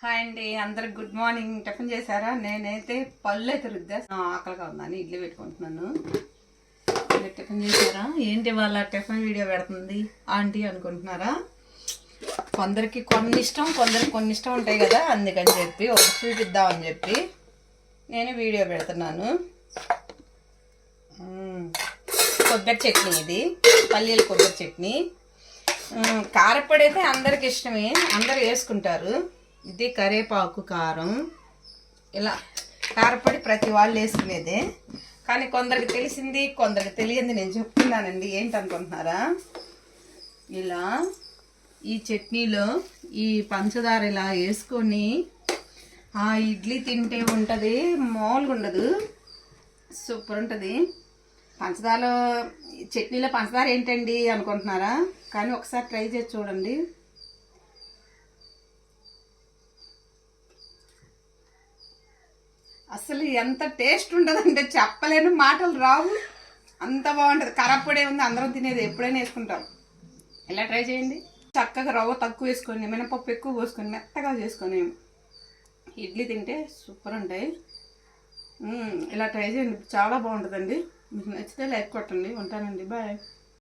Hi అండి, అందరికి good morning. Tiffin చేశారా? నేనైతే పళ్ళు అయితే రుద్దేస్తాను, ఆకలిగా ఉందని ఇడ్లీ పెట్టుకుంటున్నాను. మీరు టిఫిన్ చేశారా? ఏంటి వాళ్ళ టిఫిన్ వీడియో పెడుతుంది ఆంటీ అనుకుంటున్నారా? కొందరికి కొన్ని ఇష్టం, కొందరికి కొన్ని ఇష్టం ఉంటాయి కదా, అందుకని చెప్పి ఒకటి చూపిద్దామని చెప్పి నేను వీడియో పెడుతున్నాను. కొబ్బరి చట్నీ, ఇది పల్లీల కొబ్బరి చట్నీ. కారపొడి అయితే అందరికి ఇష్టమే, అందరు వేసుకుంటారు. ఇది కరివేపాకు కారం. ఇలా కారపొడి ప్రతి వాళ్ళు వేసుకునేదే, కానీ కొందరికి తెలిసింది కొందరికి తెలియంది నేను చెప్తున్నానండి. ఏంటనుకుంటున్నారా? ఇలా ఈ చట్నీలో ఈ పంచదార ఇలా వేసుకొని ఆ ఇడ్లీ తింటే ఉంటుంది, మామూలుగా ఉండదు, సూపర్ ఉంటుంది. పంచదారలో చట్నీలో పంచదార ఏంటండి అనుకుంటున్నారా? కానీ ఒకసారి ట్రై చేసి చూడండి. అసలు ఎంత టేస్ట్ ఉంటుందంటే చెప్పలేను, మాటలు రావు, అంత బాగుంటుంది. కరప్పొడే ఉంది, అందరం తినేది, ఎప్పుడైనా వేసుకుంటాం. ఇలా ట్రై చేయండి. చక్కగా రవ్వ తక్కువ వేసుకొని, మినపప్పు ఎక్కువ పోసుకొని, మెత్తగా చేసుకొని ఇడ్లీ తింటే సూపర్ ఉంటాయి. ఇలా ట్రై చేయండి, చాలా బాగుంటుందండి. మీకు నచ్చితే లైక్ కొట్టండి. ఉంటానండి, బాయ్.